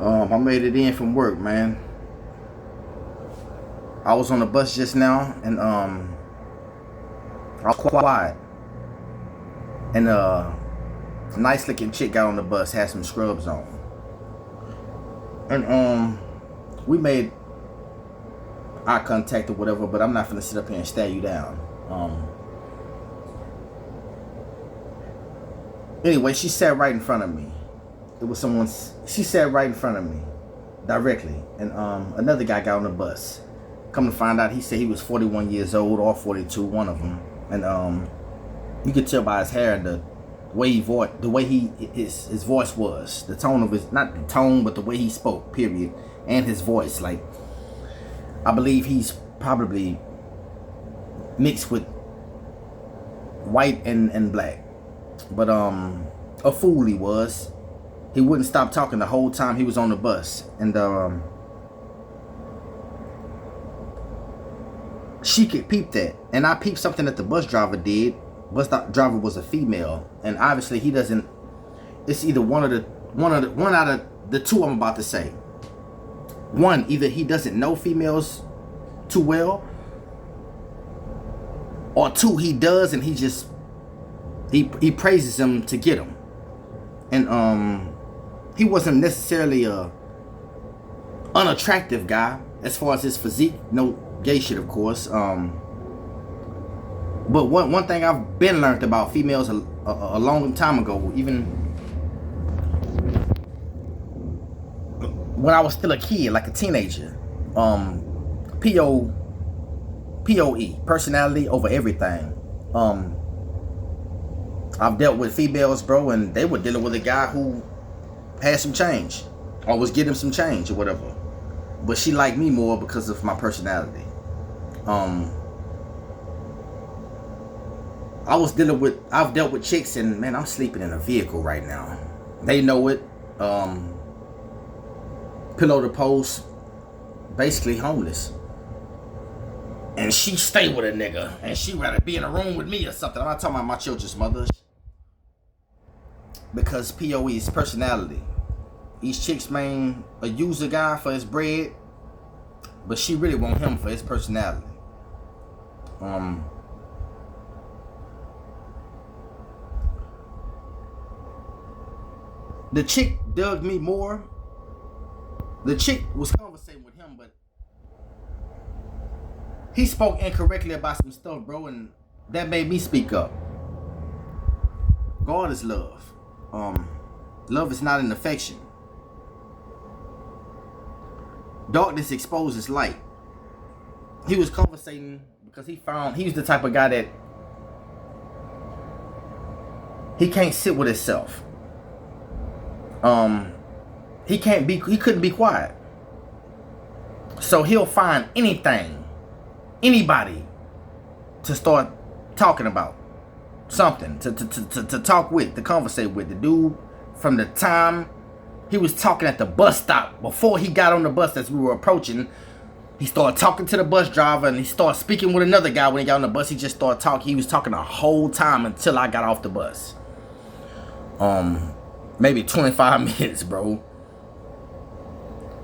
I made it in from work, man. I was on the bus just now, and I was quiet. And a nice looking chick got on the bus, had some scrubs on, and we made eye contact or whatever. But I'm not gonna sit up here and stare you down. Anyway, she sat right in front of me. It was someone. She sat right in front of me, directly, and another guy got on the bus. Come to find out, he said he was 41 years old or 42, one of them, and you could tell by his hair and the way his voice was, the tone of his, not the tone, but the way he spoke, period, and his voice. Like, I believe he's probably mixed with white and black, but a fool he was. He wouldn't stop talking the whole time he was on the bus, and she could peep that, and I peeped something that the bus driver did. Bus driver was a female, and obviously he doesn't. It's either one out of the two I'm about to say. One, either he doesn't know females too well, or two, he does, and he praises them to get them, and he wasn't necessarily a unattractive guy as far as his physique. No gay shit, of course. But one thing I've been learned about females a long time ago, even when I was still a kid, like a teenager, POE, personality over everything. I've dealt with females, bro, and they were dealing with a guy who had some change, or was getting some change or whatever. But she liked me more because of my personality. I've dealt with chicks, and man, I'm sleeping in a vehicle right now. They know it. Pillow to post, basically homeless. And she stay with a nigga, and she rather be in a room with me or something. I'm not talking about my children's mothers. Because POE is personality. Each chick's main a user guy for his bread, but she really want him for his personality. The chick dug me more. The chick was conversating with him, but he spoke incorrectly about some stuff, bro, and that made me speak up. God is love. Love is not an affection. Darkness exposes light. He was conversating because he was the type of guy that he can't sit with himself. He couldn't be quiet. So he'll find anybody to start talking about. Something to talk with, to conversate with. The dude, from the time he was talking at the bus stop, before he got on the bus as we were approaching, he started talking to the bus driver, and he started speaking with another guy when he got on the bus. He just started talking. He was talking the whole time until I got off the bus. Maybe 25 minutes, bro.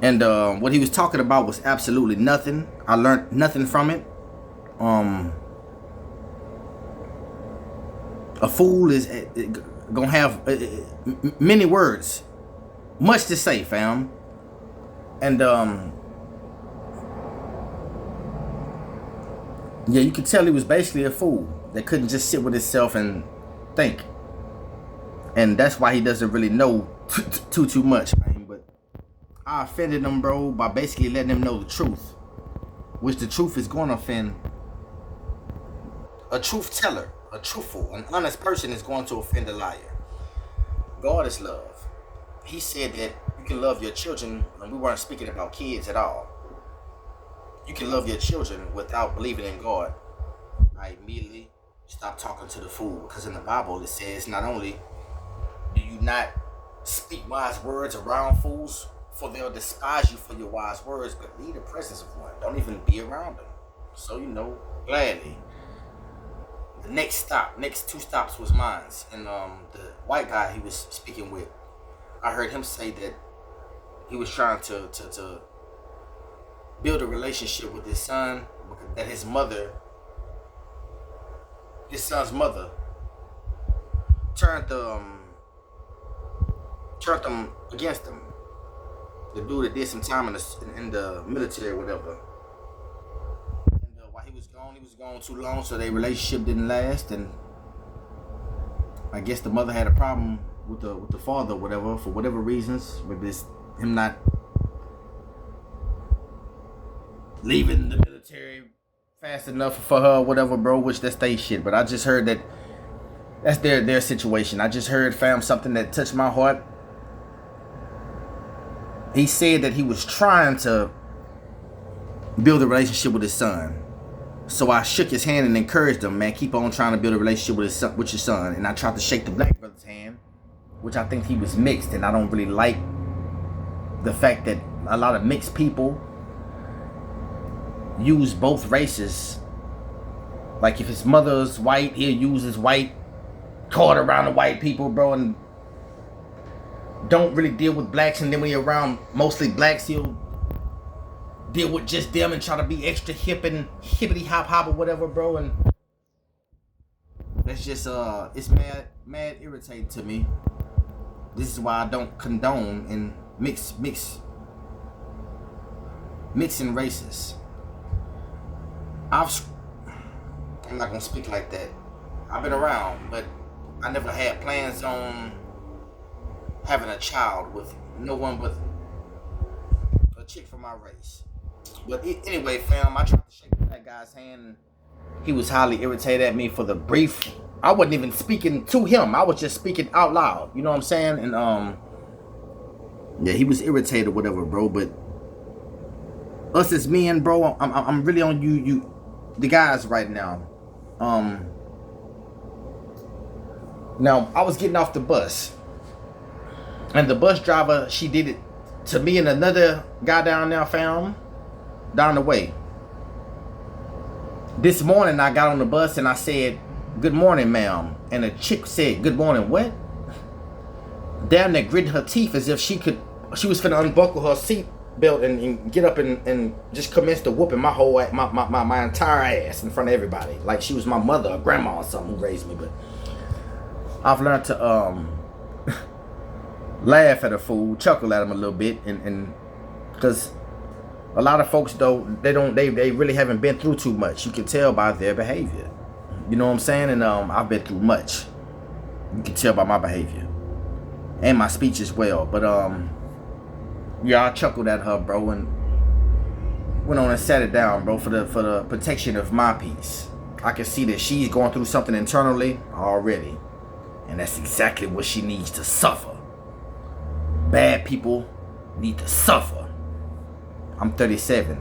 And what he was talking about was absolutely nothing. I learned nothing from it. A fool is gonna have many words, much to say, fam. And yeah, you could tell he was basically a fool that couldn't just sit with himself and think. And that's why he doesn't really know too much, man. But I offended him, bro, by basically letting him know the truth, which the truth is going to offend a truth teller. A truthful, an honest person is going to offend a liar. God is love. He said that you can love your children, and we weren't speaking about kids at all. You can love your children without believing in God. I immediately stopped talking to the fool, because in the Bible it says, not only do you not speak wise words around fools, for they'll despise you for your wise words, but leave the presence of one. Don't even be around them. So, gladly. The next two stops was mine, and the white guy he was speaking with, I heard him say that he was trying to build a relationship with his son, that his son's mother turned them against him. The dude that did some time in the military or whatever. And while he was gone too long, so their relationship didn't last. And I guess the mother had a problem with the father, or whatever, for whatever reasons. Maybe it's him not leaving the military fast enough for her, or whatever, bro. Which that's they shit. But I just heard that's their situation. I just heard, fam, something that touched my heart. He said that he was trying to build a relationship with his son. So I shook his hand and encouraged him, man, keep on trying to build a relationship with your son. And I tried to shake the black brother's hand, which I think he was mixed, and I don't really like the fact that a lot of mixed people use both races. Like if his mother's white, he'll use his white card around the white people, bro, and don't really deal with blacks. And then when you're around mostly blacks, he'll deal with just them and try to be extra hip and hippity hop or whatever, bro. And that's just it's mad irritating to me. This is why I don't condone and mixing races. I'm not gonna speak like that. I've been around, but I never had plans on having a child with no one but a chick from my race. But anyway, fam, I tried to shake that guy's hand. He was highly irritated at me for the brief. I wasn't even speaking to him. I was just speaking out loud. You know what I'm saying? And yeah, he was irritated or whatever, bro. But us as men, bro, I'm really on you the guys right now. Now I was getting off the bus, and the bus driver, she did it to me and another guy down there, fam, down the way. This morning I got on the bus and I said, "Good morning, ma'am," and the chick said, "Good morning, what?" Damn, that gritted her teeth as if she was finna unbuckle her seat belt and get up and just commence to whooping my entire ass in front of everybody, like she was my mother or grandma or something who raised me. But I've learned to laugh at a fool, chuckle at him a little bit, and because a lot of folks though, they really haven't been through too much. You can tell by their behavior. You know what I'm saying? And I've been through much. You can tell by my behavior and my speech as well. But yeah, I chuckled at her, bro, and went on and sat it down, bro, for the protection of my peace. I can see that she's going through something internally already, and that's exactly what she needs to suffer. Bad people need to suffer. I'm 37.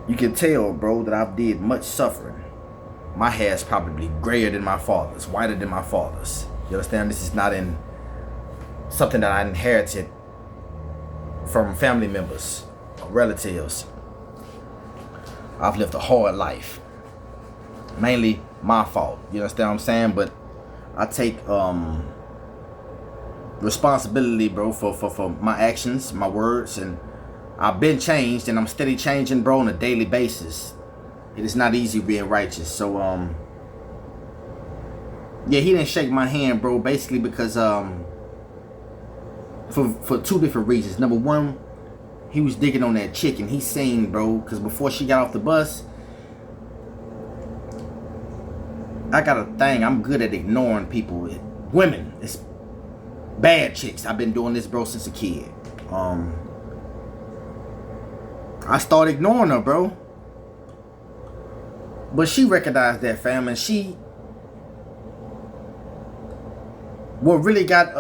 You can tell, bro, that I've did much suffering. My hair's probably grayer than my father's, whiter than my father's. You understand? This is not in something that I inherited from family members or relatives. I've lived a hard life. Mainly my fault. You understand what I'm saying? But I take responsibility, bro, for my actions, my words, and I've been changed and I'm steady changing, bro, on a daily basis. It is not easy being righteous. So yeah, he didn't shake my hand, bro, basically because for two different reasons. Number one, he was digging on that chick, and he seen, bro, because before she got off the bus, I got a thing. I'm good at ignoring people. Women, it's bad chicks. I've been doing this, bro, since a kid. I started ignoring her, bro. But she recognized that, fam, and what really got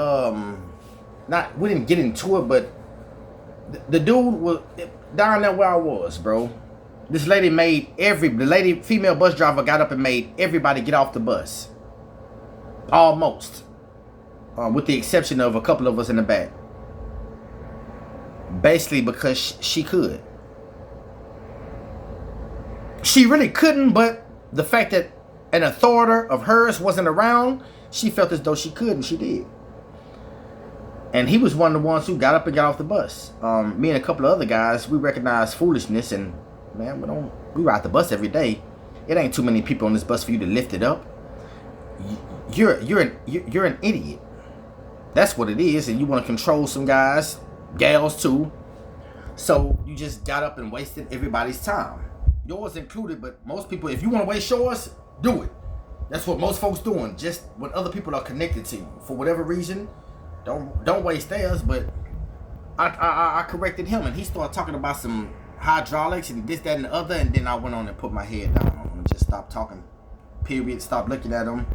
we didn't get into it, but the dude was down there where I was, bro. This lady female bus driver got up and made everybody get off the bus. Almost. With the exception of a couple of us in the back. Basically because she could. She really couldn't, but the fact that an authority of hers wasn't around, she felt as though she could, and she did. And he was one of the ones who got up and got off the bus. Me and a couple of other guys, we recognized foolishness, and man, we ride the bus every day. It ain't too many people on this bus for you to lift it up. You're an idiot. That's what it is, and you want to control some guys, gals too. So you just got up and wasted everybody's time, yours included. But most people, if you want to waste yours, do it. That's what most folks doing. Just when other people are connected to you for whatever reason, don't waste theirs. But I corrected him, and he started talking about some hydraulics and this, that, and the other, and then I went on and put my head down on him and just stopped talking. Period. Stop looking at him.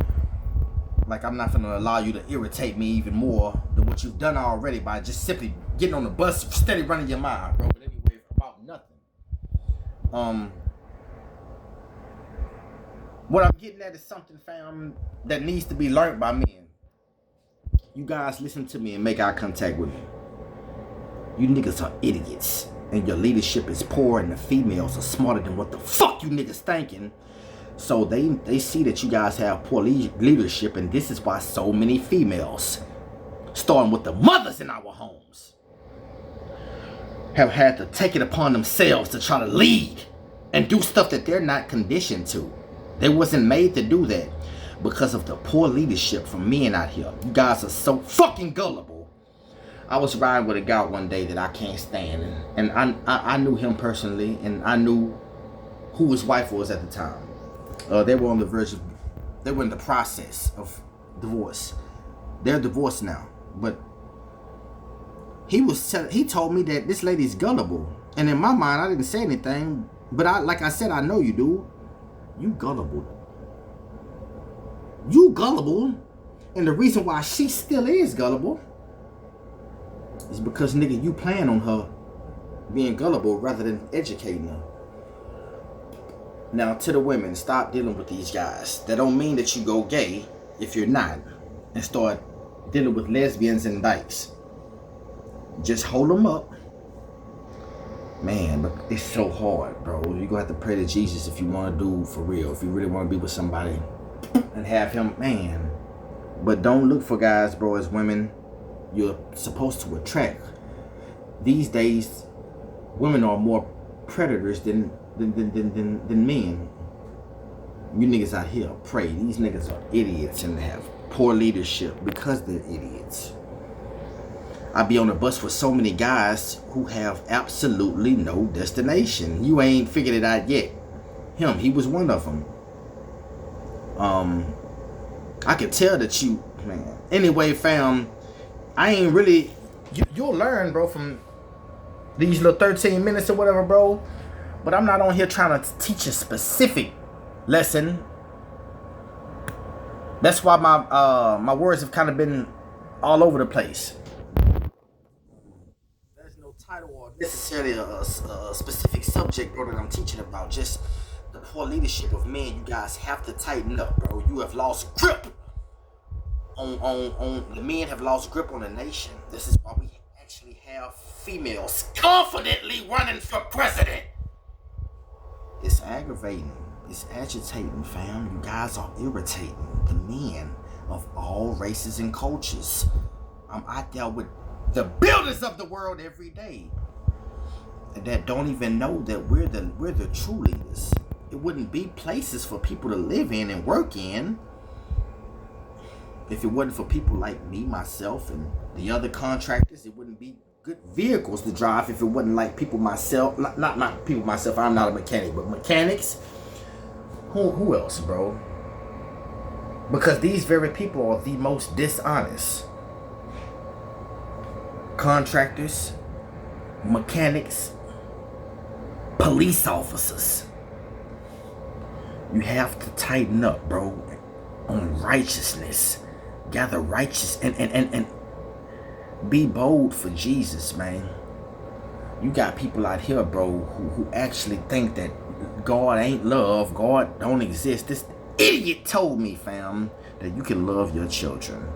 Like, I'm not gonna allow you to irritate me even more than what you've done already by just simply getting on the bus, steady running your mind, bro. But anyway, about nothing. What I'm getting at is something, fam, that needs to be learned by men. You guys listen to me and make eye contact with me. You niggas are idiots, and your leadership is poor, and the females are smarter than what the fuck you niggas thinking. So they see that you guys have poor leadership, and this is why so many females, starting with the mothers in our homes, have had to take it upon themselves to try to lead and do stuff that they're not conditioned to. They wasn't made to do that because of the poor leadership from men out here. You guys are so fucking gullible. I was riding with a guy one day that I can't stand, and I knew him personally, and I knew who his wife was at the time. They were on the verge of, they were in the process of divorce. They're divorced now, but he told me that this lady's gullible, and in my mind I didn't say anything, but like I said, I know you do. You gullible, and the reason why she still is gullible is because, nigga, you plan on her being gullible rather than educating her. Now, to the women, stop dealing with these guys. That don't mean that you go gay if you're not, and start dealing with lesbians and dykes. Just hold them up. Man, but it's so hard, bro. You're gonna have to pray to Jesus if you want to do for real. If you really want to be with somebody and have him, man. But don't look for guys, bro, as women you're supposed to attract. These days, women are more predators than men. You niggas out here pray. These niggas are idiots and have poor leadership because they're idiots. I be on the bus with so many guys who have absolutely no destination. You ain't figured it out yet. Him, he was one of them. I can tell that you, man. Anyway, fam, I ain't really, you'll learn, bro, from these little 13 minutes or whatever, bro. But I'm not on here trying to teach a specific lesson. That's why my words have kind of been all over the place. There's no title or necessarily a specific subject, bro, that I'm teaching about. Just the poor leadership of men. You guys have to tighten up, bro. You have lost grip on the men have lost grip on the nation. This is why we actually have females confidently running for president. It's aggravating. It's agitating, fam. You guys are irritating the men of all races and cultures. I'm out there with the builders of the world every day that don't even know that we're the true leaders. It wouldn't be places for people to live in and work in if it wasn't for people like me, myself, and the other contractors. It wouldn't be good vehicles to drive if it wasn't like people myself, not people myself, I'm not a mechanic, but mechanics. Who else, bro? Because these very people are the most dishonest. Contractors, mechanics, police officers. You have to tighten up, bro, on righteousness. Gather righteous and be bold for Jesus, man. You got people out here, bro, who actually think that God ain't love, God don't exist. This idiot told me, fam, that you can love your children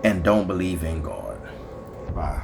and don't believe in God. Bye.